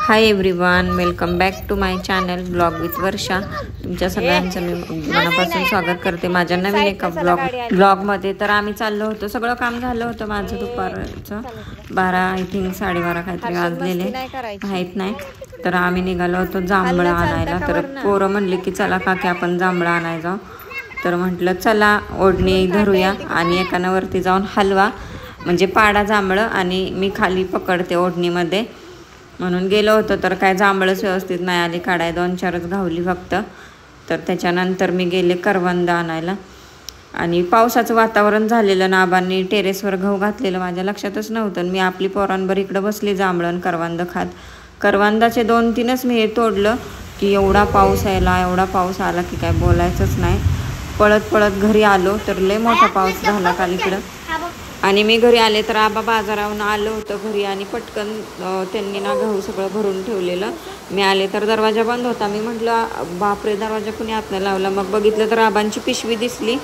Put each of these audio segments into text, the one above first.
High everyone, welcome back to my channel blog with Varsha. तुमच्या सगळ्यांचं मी मनापासून स्वागत करते माझ्या नवीन एका ब्लॉगमध्ये। तर आम्ही चाललो होतो, सगळं काम झालं होतं माझं दुपारचं 12 आय थिंक 12:30 काहीतरी वाजलेले माहीत नाही। तर आम्ही निघालो होतो जांभळं आणायला। तर पोरं म्हणले की चला काकी आपण जांभळं आणायला जाऊ। तर म्हटलं चला ओढणी धरूया आणि एकानं वरती जाऊन हलवा म्हणजे पाडा जांभळं आणि मी खाली पकडते ओढणीमध्ये, म्हणून गेलो होतो। तर काय जांभळंच व्यवस्थित नाही आली काढाय, 2-4च घावली फक्त। तर त्याच्यानंतर मी गेले करवंद आणायला आणि पावसाचं वातावरण झालेलं ना, आबांनी टेरेसवर गहू घातलेलं माझ्या लक्षातच नव्हतं। मी आपली पोरांबर इकडं बसली जांभळं करवंद खात। करवंदाचे 2-3च मी तोडलं की एवढा पाऊस यायला, एवढा पाऊस आला की काय बोलायचंच नाही। पळत पळत घरी आलो तर लय मोठा पाऊस झाला काल इकडं। आणि मी घरी आले तर आबा बाजारावरून आलं होतं घरी आणि पटकन त्यांनी ना गहू सगळं भरून ठेवलेलं। मी आले तर दरवाजा बंद होता। मी म्हटलं बापरे दरवाजा कुणी आतनं लावला, मग बघितलं तर आबांची पिशवी दिसली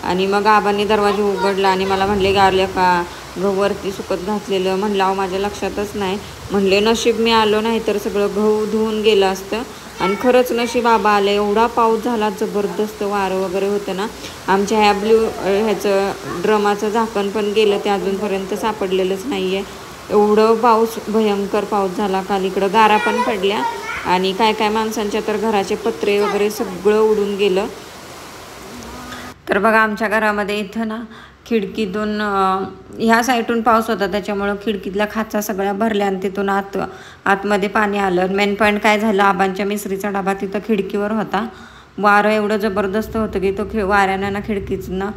आणि मग आबांनी दरवाजा उघडला आणि मला म्हणले गारल्या का गहूवरती सुकत घातलेलं। म्हणलं अहो माझ्या लक्षातच नाही। म्हणले नशीब मी आलो नाही तर सगळं गहू धुवून गेलं असतं। आणि खरंच नशीब आबा आले, एवढा पाऊस झाला जबरदस्त, वारं वगैरे होतं ना। आमच्या ह्या ह्याचं ड्रमाचं झाकण पण गेलं, ते अजूनपर्यंत सापडलेलंच नाही आहे। एवढं पाऊस भयंकर पाऊस झाला काल इकडं, गारा पण पडल्या आणि काय काय माणसांच्या तर घराचे पत्रे वगैरे सगळं उडून गेलं। तर बघा आमच्या घरामध्ये इथं ना खिडकीतून ह्या साईडून पाऊस होता त्याच्यामुळं खिडकीतल्या खाचा सगळ्या भरल्या आणि तिथून आतमध्ये पाणी आलं। मेन पॉईंट काय झालं, आबांच्या मिसरीचा डबा तिथं खिडकीवर होता। वारं एवढं जबरदस्त होतं की तो वाऱ्यानं ना खिडकीतनं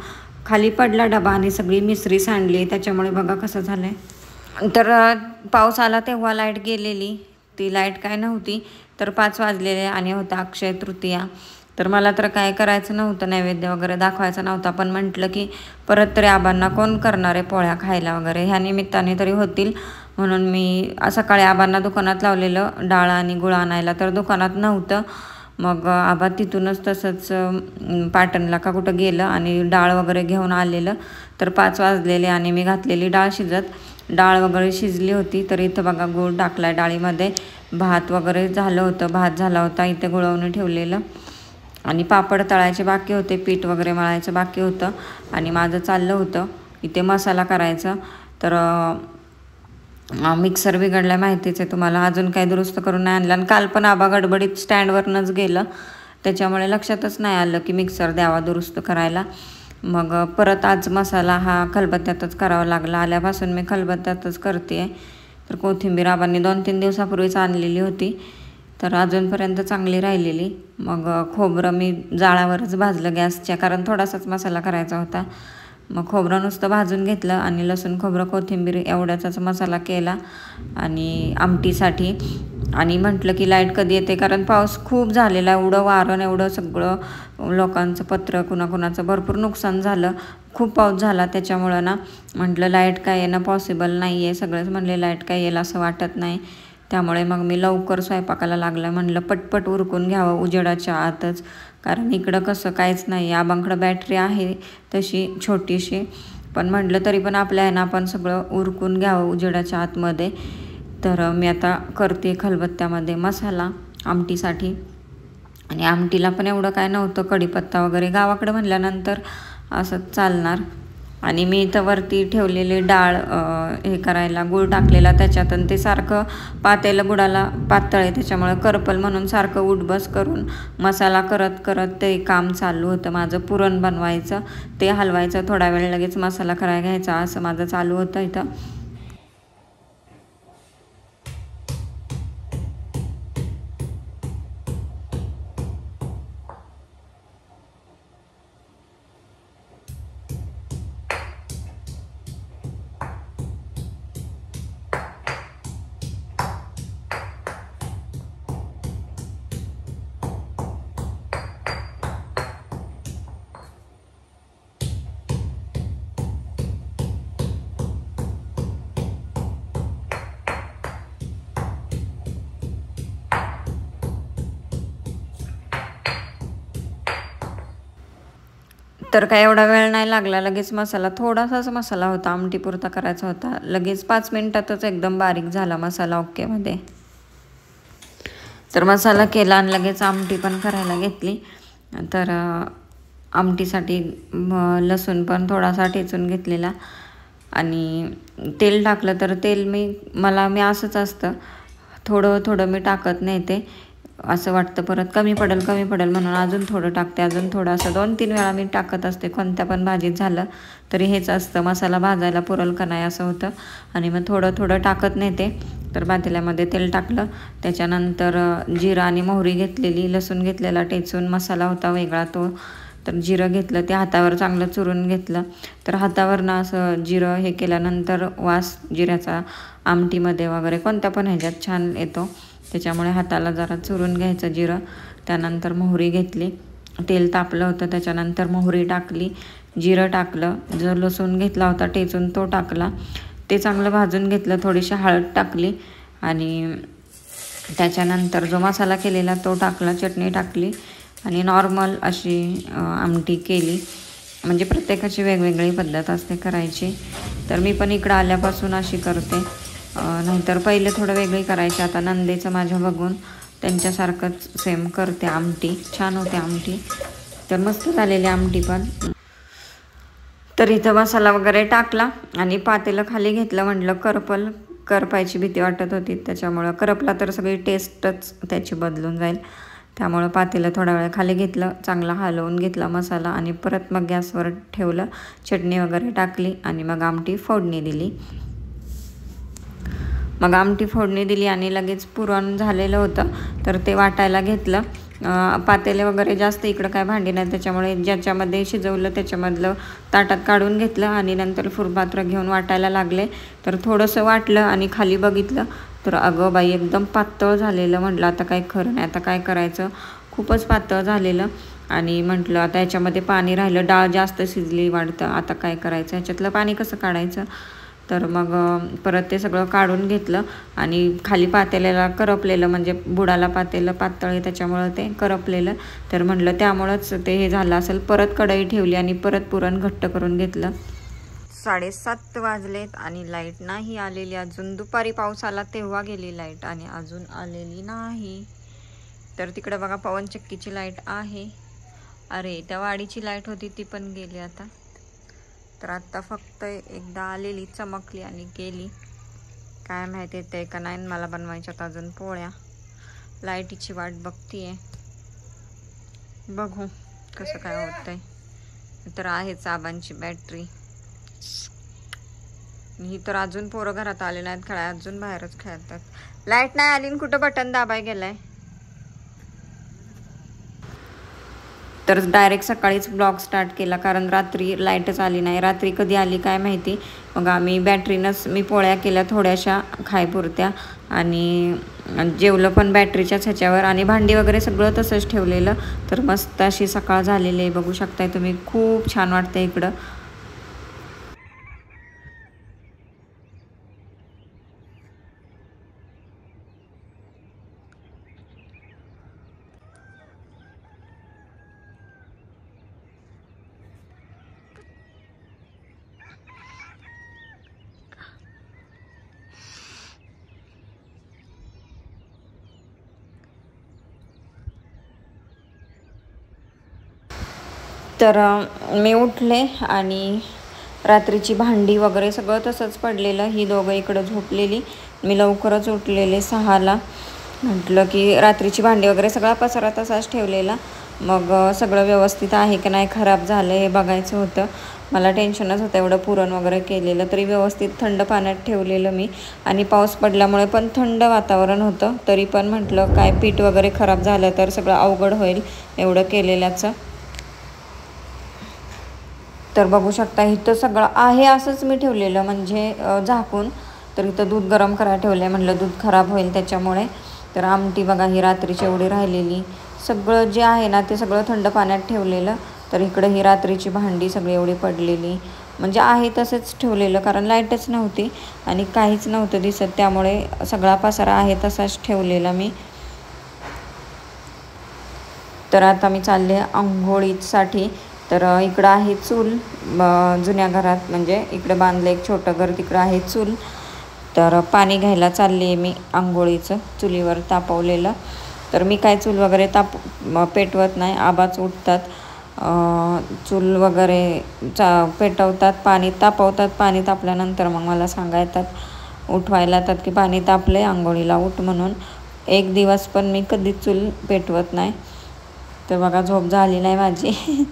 खाली पडला डबा आणि सगळी मिसरी सांडली। त्याच्यामुळे बघा कसं झालं आहे। तर पाऊस आला तेव्हा लाईट गेलेली, ती लाईट काय नव्हती। तर 5 वाजलेले आणि होता अक्षय तृतीया। तर मला तर काय करायचं नव्हतं, नैवेद्य वगैरे दाखवायचा नव्हता, पण म्हटलं की परत तरी आबांना कोण करणार आहे पोळ्या खायला वगैरे, ह्या निमित्ताने तरी होतील म्हणून मी सकाळी आबांना दुकानात लावलेलं डाळ आणि गुळ आणायला, तर दुकानात नव्हतं। मग आबा तिथूनच तसंच पाटणला का कुठं गेलं आणि डाळ वगैरे घेऊन आलेलं। तर 5 वाजलेले आणि मी घातलेली डाळ शिजत, डाळ वगैरे शिजली होती। तर इथं बघा गूळ टाकला डाळीमध्ये, भात वगैरे झालं होतं, भात झाला होता इथे गुळवून ठेवलेलं आणि पापड तळायचे बाकी होते, पीठ वगैरे मळायचं बाकी होतं आणि माझं चाललं होतं इथे मसाला करायचा। तर मिक्सर बिघडला माहितीच आहे तुम्हाला, अजून काही दुरुस्त करून नाही आणला आणि काल पण आबा गडबडीत स्टँडवरनंच गेलं त्याच्यामुळे लक्षातच नाही आलं की मिक्सर द्यावा दुरुस्त करायला। मग परत आज मसाला हा खलबत्त्यातच करावा लागला, आल्यापासून मी खलबत्त्यातच करते आहे। तर कोथिंबीर आबांनी 2-3 दिवसापूर्वीच आणलेली होती, तर अजूनपर्यंत चांगली राहिलेली। मग खोबरं मी जाळावरच भाजलं गॅसच्या, कारण थोडासाच मसाला करायचा होता। मग खोबरं नुसतं भाजून घेतलं आणि लसूण खोबरं कोथिंबीर एवढ्याचाच मसाला केला आणि आमटीसाठी। आणि म्हटलं की लाईट कधी येते, कारण पाऊस खूप झालेला, एवढं वारं एवढं सगळं लोकांचं पत्र कुणाकुणाचं भरपूर नुकसान झालं, खूप पाऊस झाला त्याच्यामुळं ना म्हटलं लाईट काय येणं पॉसिबल नाही आहे। सगळेच म्हणले लाईट काय येईल असं वाटत नाही, त्यामुळे मग मी लवकर स्वयंपाकाला लागलं। म्हणलं पटपट उरकून घ्यावं उजेडाच्या आतच, कारण इकडं कसं काहीच नाही। आबांकडं बॅटरी आहे तशी छोटीशी, पण म्हटलं तरी पण आपल्या आहे ना आपण सगळं उरकून घ्यावं उजेडाच्या आतमध्ये। तर मी आता करते खलबत्त्यामध्ये मसाला आमटीसाठी आणि आमटीला पण एवढं काय नव्हतं, कढीपत्ता वगैरे गावाकडं म्हणल्यानंतर असंच चालणार। आणि मी इथं वरती ठेवलेली डाळ हे करायला गूळ टाकलेला त्याच्यात, आणि ते सारखं पातेलं गुळाला पातळ आहे त्याच्यामुळे करपल म्हणून सारखं उठबस करून मसाला करत करत ते काम चालू होतं माझं। पुरण बनवायचं, ते हलवायचं, थोडा वेळ लगेच मसाला करायला घ्यायचा, असं माझं चालू होतं इथं। तर काय एवढा वेळ नाही लागला, लगेच मसाला, थोडासाच मसाला होता, आमटीपुरता करायचा होता, लगेच 5 मिनिटातच एकदम बारीक झाला मसाला ओकेमध्ये। तर मसाला केला आणि लगेच आमटी पण करायला घेतली. तर आमटीसाठी लसूण पण थोडासा ठेचून घेतलेला आणि तेल टाकलं. तर तेल मी असंच असतं, थोडं थोडं मी टाकत नाही, ते असं वाटतं परत कमी पडेल म्हणून अजून थोडं टाकते, अजून थोडं, असं 2-3 वेळा मी टाकत असते. कोणत्या पण भाजीत झालं तरी हेच असतं, मसाला भाजायला पुरेल का नाही असं होतं. आणि मग थोडं थोडं टाकत नाही ते. तर पातेल्यामध्ये तेल टाकलं, त्याच्यानंतर जिरं आणि मोहरी घेतलेली, लसूण घेतलेला ठेचून, मसाला होता वेगळा तो. तर जिरं घेतलं, ते हातावर चांगलं चुरून घेतलं. तर हातावरनं असं जिरं हे केल्यानंतर वास जिऱ्याचा आमटीमध्ये वगैरे कोणत्या पण ह्याच्यात छान येतो, त्याच्यामुळे हाताला जरा चुरून घ्यायचं जिरं. त्यानंतर मोहरी घेतली, तेल तापलं होतं, त्याच्यानंतर मोहरी टाकली, जिरं टाकलं, जो लसूण घेतला होता ठेचून तो टाकला, ते चांगलं भाजून घेतलं. थोडीशी हळद टाकली आणि त्याच्यानंतर जो मसाला केलेला तो टाकला, चटणी टाकली आणि नॉर्मल अशी आमटी केली. म्हणजे प्रत्येकाची वेगवेगळी पद्धत असते करायची. तर मी पण इकडं आल्यापासून अशी करते, नाहीतर पहिले थोडं वेगळी करायची. आता नंदेचं माझ्या बघून त्यांच्यासारखंच सेम करते आमटी. छान होते आमटी, तर मस्त झालेली आमटी पण. तर इथं मसाला वगैरे टाकला आणि पातेलं खाली घेतलं. म्हटलं करपायची भीती वाटत होती, त्याच्यामुळं करपला तर सगळी टेस्टच त्याची बदलून जाईल. त्यामुळं पातेलं थोडा वेळ खाली घेतलं, चांगला हलवून घेतला मसाला आणि परत मग गॅसवर ठेवलं, चटणी वगैरे टाकली आणि मग आमटी फोडणी दिली आणि लगेच पुरण झालेलं होतं. तर ते वाटायला घेतलं. पातेले वगैरे जास्त इकडं काय भांडी नाही, त्याच्यामुळे ज्याच्यामध्ये शिजवलं त्याच्यामधलं ताटात काढून घेतलं आणि नंतर फुलपात्र घेऊन वाटायला लागले. तर थोडंसं वाटलं आणि खाली बघितलं तर अगं बाई एकदम पातळ झालेलं. म्हटलं आता काय खरं नाही, आता काय करायचं, खूपच पातळ झालेलं. आणि म्हटलं आता याच्यामध्ये पाणी राहिलं, डाळ जास्त शिजली वाटतं, आता काय करायचं, ह्याच्यातलं पाणी कसं काढायचं. तर मग परत ते सगळं काढून घेतलं आणि खाली पातेल्याला करपलेलं, म्हणजे बुडाला पातेलं पातळ आहे त्याच्यामुळं ते करपलेलं. तर म्हटलं त्यामुळंच ते हे झालं असेल. परत कढई ठेवली आणि परत पुरण घट्ट करून घेतलं. 7:30 वाजलेत आणि लाईट नाही आलेली अजून. दुपारी पाऊस आला तेव्हा गेली लाईट आणि अजून आलेली नाही. तर तिकडे बघा पवनचक्कीची लाईट आहे. अरे त्या वाडीची लाईट होती ती पण गेली आता. तर आत्ता फक्त एकदा आलेली, चमकली आणि गेली. काय माहिती येते का नाही. मला बनवायच्यात अजून पोळ्या, लाईटीची वाट बघतीये, बघू कसं काय होतंय. तर आहे आबांची बॅटरी. ही तर अजून पोरं घरात आले नाहीत खेळाय, अजून बाहेरच खेळतात. लाईट नाही आली, कुठं बटन दाबाय गेलाय. तर डायरेक्ट सकाळीच ब्लॉग स्टार्ट केला, कारण रात्री लाईटच आली नाही. रात्री कधी आली काय माहिती. मग आम्ही बॅटरीनंच, मी पोळ्या केल्या थोड्याशा खायपुरत्या आणि जेवलं पण बॅटरीच्याच ह्याच्यावर आणि भांडी वगैरे सगळं तसंच ठेवलेलं. तर मस्त अशी सकाळ झालेली आहे, बघू शकताय तुम्ही. खूप छान वाटतं इकडं. तर मी उठले आणि रात्रीची भांडी वगैरे सगळं तसंच पडलेलं. ही दोघं इकडं झोपलेली, मी लवकरच उठलेले 6ला. म्हटलं की रात्रीची भांडी वगैरे सगळा पसारा तसाच ठेवलेला. मग सगळं व्यवस्थित आहे की नाही, खराब झालं हे बघायचं होतं. मला टेन्शनच होतं, एवढं पुरण वगैरे केलेलं तरी व्यवस्थित थंड पाण्यात ठेवलेलं मी. आणि पाऊस पडल्यामुळे पण थंड वातावरण होतं, तरी पण म्हटलं काय पीठ वगैरे खराब झालं तर सगळं अवघड होईल एवढं केलेल्याचं. तर बघू शकता इथं सगळं आहे असंच मी ठेवलेलं, म्हणजे झाकून. तर इथं दूध गरम करायला ठेवलं आहे, म्हटलं दूध खराब होईल त्याच्यामुळे. तर आमटी बघा ही रात्रीची एवढी राहिलेली, सगळं जे आहे ना ते सगळं थंड पाण्यात ठेवलेलं. तर इकडं ही रात्रीची भांडी सगळी एवढी पडलेली, म्हणजे आहे तसंच ठेवलेलं, कारण लाईटच नव्हती आणि काहीच नव्हतं दिसत, त्यामुळे सगळा पसारा आहे तसाच ठेवलेला मी. तर आता मी चालले आंघोळीसाठी. तर इकडं आहे चूल, जुन्या घरात म्हणजे इकडं बांधलं एक छोटं घर, तिकडं आहे चूल. तर पाणी घ्यायला चालले मी आंघोळीचं, चुलीवर तापवलेलं. तर मी काय चूल वगैरे पेटवत नाही. आबाच उठतात, चूल वगैरे पेटवतात, पाणी तापवतात. पाणी तापल्यानंतर मग मला सांगायतात, उठवायला येतात की पाणी तापले, आंघोळीला उठ म्हणून. एक दिवस पण मी कधीच चूल पेटवत नाही. तर बघा झोप झाली नाही माझी.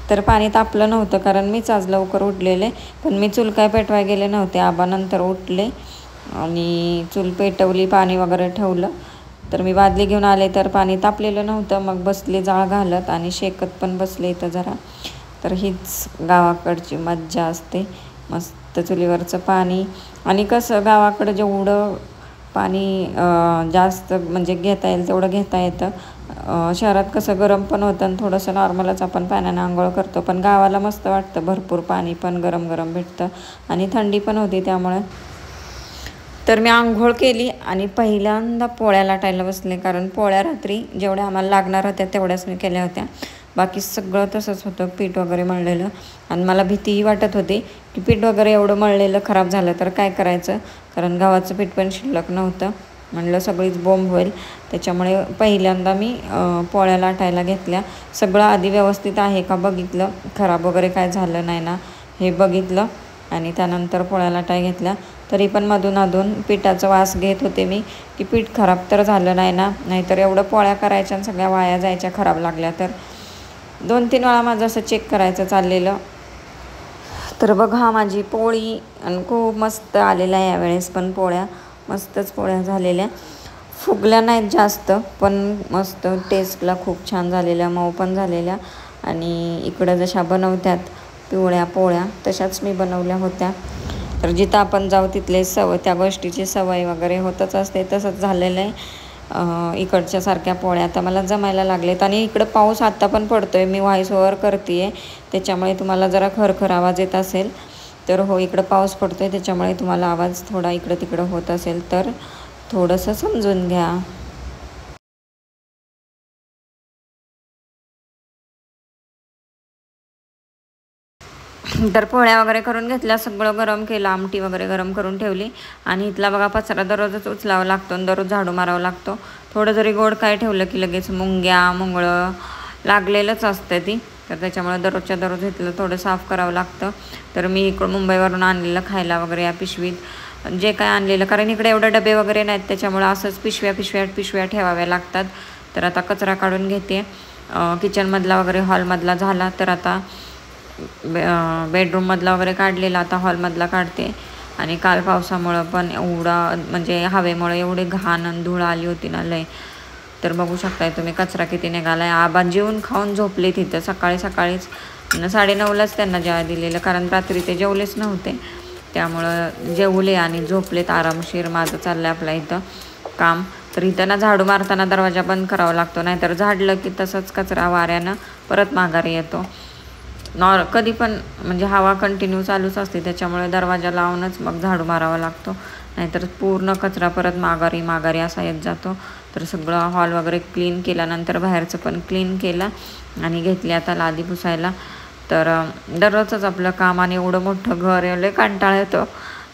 तर पाणी तापलं नव्हतं कारण मीच आज लवकर उठलेले, पण मी चूल काय पेटवाय गेले नव्हते. आबा नंतर उठले आणि चूल पेटवली, पाणी वगैरे ठेवलं. तर मी बादली घेऊन आले तर पाणी तापलेलं नव्हतं. मग बसले जाळ घालत आणि शेकत पण बसले इथं जरा. तर हीच गावाकडची मज्जा असते, मस्त चुलीवरचं पाणी. आणि कसं गावाकडं जेवढं पाणी जास्त म्हणजे घेता येईल तेवढं घेता येतं. शहरात कसं गरम पण होतं आणि थोडंसं नॉर्मलच आपण पाण्याने आंघोळ करतो. पण गावाला मस्त वाटतं, भरपूर पाणी पण गरम गरम भेटतं आणि थंडी पण होती त्यामुळे. तर मी आंघोळ केली आणि पहिल्यांदा पोळ्या लाटायला बसले, कारण पोळ्या रात्री जेवढ्या आम्हाला लागणार होत्या तेवढ्याच मी केल्या होत्या. बाकी सगळं तसंच होतं, पीठ वगैरे मळलेलं. आणि मला भीतीही वाटत होती की पीठ वगैरे एवढं मळलेलं खराब झालं तर काय करायचं, कारण गव्हाचं पीठ पण शिल्लक नव्हतं. म्हणलं सगळीच बोंब होईल. त्याच्यामुळे पहिल्यांदा मी पोळ्या लाटायला घेतल्या. सगळं आधी व्यवस्थित आहे का बघितलं, खराब वगैरे काय झालं नाही ना हे बघितलं आणि त्यानंतर पोळ्या लाटायला घेतल्या. तरी पण मधून अधून पिठाचा वास घेत होते मी की पीठ खराब तर झालं नाही ना, नाहीतर एवढं पोळ्या करायच्या आणि सगळ्या वाया जायच्या खराब लागल्या तर. 2-3 वेळा माझं असं चेक करायचं चाललेलं. तर बघा माझी पोळी आणि खूप मस्त आलेल्या आहे यावेळेस पण पोळ्या. मस्तच पोळ्या झालेल्या, फुगल्या नाहीत जास्त पण मस्त टेस्टला खूप छान झालेल्या, मऊ पण झालेल्या. आणि इकडं जशा बनवतात पिवळ्या पोळ्या तशाच मी बनवल्या होत्या. तर जिथं आपण जाऊ तिथले त्या गोष्टीची सवय वगैरे होतच असते, तसंच झालेलं आहे. इकडच्या सारख्या पोळ्या आता मला जमायला लागलेत. आणि इकडं पाऊस आत्ता पण पडतो आहे, मी व्हॉइस ओव्हर करते आहे त्याच्यामुळे तुम्हाला जरा खरखर आवाज येत असेल. तर हो, इकडं पाऊस पडतो आहे त्याच्यामुळे तुम्हाला आवाज थोडा इकडं तिकडं होत असेल तर थोडंसं समजून घ्या. तर पोळ्या वगैरे करून घेतल्या, सगळं गरम केलं, आमटी वगैरे गरम करून ठेवली. आणि इथला बघा पचरा दररोजच उचलावा लागतो आणि दररोज झाडू मारावा लागतो. थोडं जरी गोड काय ठेवलं की लगेच मुंगळं लागलेलंच असतं ती. तर त्याच्यामुळे दररोजच्या दररोज इथलं थोडं साफ करावं लागतं. तर मी इकडं मुंबईवरून आणलेलं खायला वगैरे या पिशवीत जे काय आणलेलं, कारण इकडे एवढे डबे वगैरे नाहीत त्याच्यामुळे असंच पिशव्या ठेवाव्या लागतात. तर आता कचरा काढून घेते. किचनमधला वगैरे हॉलमधला झाला, तर आता बेडरूममधला वगैरे काढलेला, आता हॉलमधला काढते. आणि काल पावसामुळं पण एवढा म्हणजे हवेमुळे एवढे घाण आणि धूळ आली होती ना लय. तर बघू शकताय तुम्ही कचरा किती निघाला आहे. आबा जेवून खाऊन झोपले तिथं सकाळीच 9:30लाच त्यांना जेवायला दिलेलं, कारण रात्री ते जेवलेच नव्हते. त्यामुळं जेवले आणि झोपलेत आरामशीर. माझं चाललं आहे आपल्या इथं काम. तर इथं ना झाडू मारताना दरवाजा बंद करावा लागतो, नाहीतर झाडलं की तसंच कचरा वाऱ्यानं परत माघारी येतो. कधी पण म्हणजे हवा कंटिन्यू चालूच असते त्याच्यामुळे दरवाजा लावूनच मग झाडू मारावा लागतो, नाहीतर पूर्ण कचरा परत माघारी असा येत जातो. तर सगळं हॉल वगैरे क्लीन केल्यानंतर बाहेरचं पण क्लीन केलं आणि घेतली आता लादी पुसायला. तर दररोजच आपलं काम आणि एवढं मोठं घर एवढं कंटाळा येतो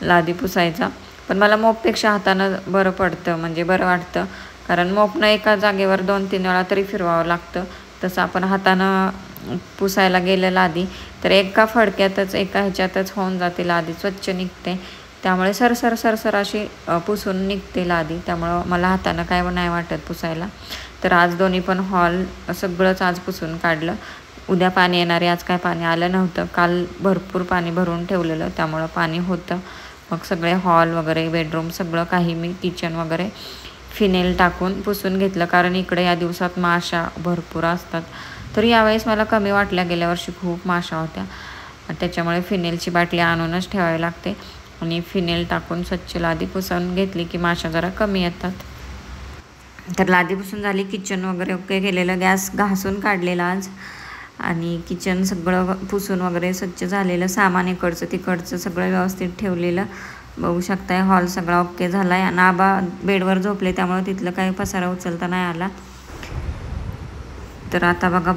लादी पुसायचा. पण मला मोपपेक्षा हातानं बरं पडतं, म्हणजे बरं वाटतं, कारण मोपनं एका जागेवर 2-3 वेळा तरी फिरवावं लागतं. तसं आपण हातानं पुसायला गेलं लादी तर एका फडक्यातच एका ह्याच्यातच होऊन जाते, लादी स्वच्छ निघते. त्यामुळे सरसर अशी पुसून निघते लादी. त्यामुळं मला हातानं काय नाही वाटत पुसायला. तर आज दोन्ही पण हॉल सगळंच आज पुसून काढलं. उद्या पाणी येणारे, आज काय पाणी आलं नव्हतं. काल भरपूर पाणी भरून ठेवलेलं त्यामुळं पाणी होतं. मग सगळे हॉल वगैरे बेडरूम सगळं काही मी किचन वगैरे फिनेल टाकून पुसून घेतलं, कारण इकडे या दिवसात माशा भरपूर असतात. तर यावेळेस मला कमी वाटल्या, गेल्या वर्षी खूप माशा होत्या. त्याच्यामुळे फिनेलची बाटली आणूनच ठेवावी लागते आणि फिनेल टाकून स्वच्छ लादी पुसून घेतली की माशा जरा कमी येतात. तर लादी पुसून झाली, किचन वगैरे ओके केलेलं, गॅस घासून काढलेला आज आणि किचन सगळं पुसून वगैरे स्वच्छ झालेलं. सामान इकडचं तिकडचं सगळं व्यवस्थित ठेवलेलं बघू शकताय. हॉल सगळा ओके झाला आहे आणि आबा बेडवर झोपले त्यामुळे तिथलं काही पसारा उचलता नाही आला. तर आता बघा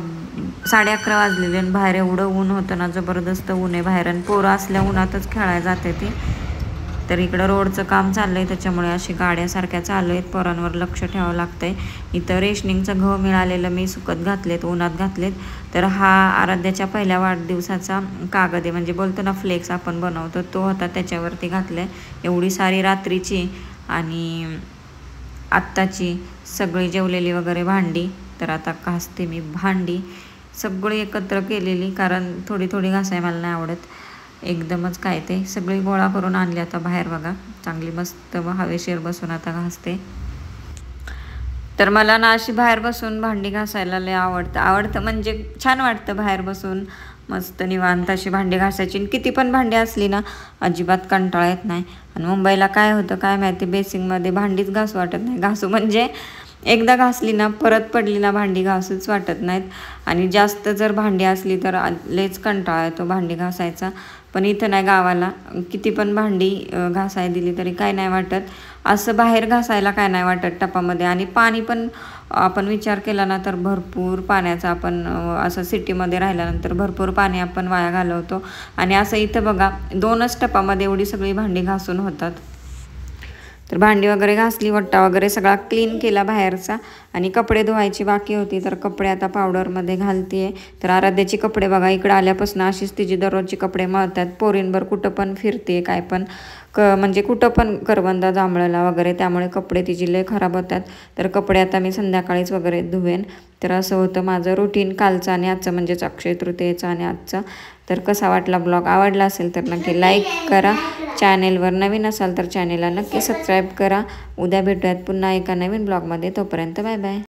11:30 वाजलेले आणि बाहेर एवढं ऊन होतं ना, जबरदस्त ऊन आहे बाहेर. आणि पोरं असल्या उन्हातच खेळायला जाते ती. तर इकडं रोडचं काम चाललं आहे, त्याच्यामुळे अशी गाड्यासारख्या चालू आहेत. पोरांवर लक्ष ठेवावं लागतं आहे. इथं रेशनिंगचं गहू मिळालेलं मी सुकत घातलेत, उन्हात घातलेत. तर हा आराध्याच्या पहिल्या वाढदिवसाचा कागद आहे, म्हणजे बोलतो ना फ्लेक्स आपण बनवतो तो होता, त्याच्यावरती घातलं आहे. एवढी सारी रात्रीची आणि आत्ताची सगळी जेवलेली वगैरे भांडी. तर आता घासते मी भांडी सगळी एकत्र केलेली, कारण थोडी थोडी घासाय मला नाही आवडत एकदमच. काय ते सगळी गोळा करून आणली आता बाहेर बघा, चांगली मस्त हवेशीर बसून आता घासते. तर मला ना अशी बाहेर बसून भांडी घासायला लय आवडतं म्हणजे छान वाटतं बाहेर बसून मस्त निवांत अशी भांडी घासायची. किती पण भांडी असली ना अजिबात कंटाळा येत नाही. आणि मुंबईला काय होतं काय माहिती, बेसिंगमध्ये भांडीच घासू वाटत नाही. घासू म्हणजे एकदा घासली ना परत पडली ना भांडी घासूच वाटत नाहीत. आणि जास्त जर भांडी असली तर लयच कंटाळा येतो भांडी घासायचा. पण इथं नाही, गावाला किती पण भांडी घासाय दिली तरी काय नाही वाटत. असं बाहेर घासायला काय नाही वाटत टपामध्ये. आणि पाणी पण आपण विचार केला ना तर भरपूर पाण्याचा आपण असं सिटीमध्ये राहिल्यानंतर भरपूर पाणी आपण वाया घालवतो. आणि असं इथं बघा 2च टपामध्ये एवढी सगळी भांडी घासून होतात. तर भांडी वगैरे घासली, वट्टा वगैरे सगळा क्लीन केला बाहेरचा. आणि कपडे धुवायची बाकी होती, तर कपडे आता पावडरमध्ये घालते आहे. तर आराध्याची कपडे बघा इकडं आल्यापासून अशीच तिची दररोजची कपडे मळतात. पोरींभर कुठं पण फिरते काय पण म्हणजे कुठं पण करवंदा जांभळाला वगैरे, त्यामुळे कपडे तिची लय खराब होतात. तर कपडे आता मी संध्याकाळीच वगैरे धुवेन. तर असं होतं माझं रुटीन कालचं आणि आजचं, म्हणजेच अक्षय तृतीयेचं आणि आजचं. तर कसा वाटला ब्लॉग, आवडला असेल तर नक्की लाईक करा. चॅनेलवर नवीन असाल तर चॅनेलला नक्की सबस्क्राईब करा. उद्या भेटूयात पुन्हा एका नवीन ब्लॉगमध्ये. तोपर्यंत बाय बाय.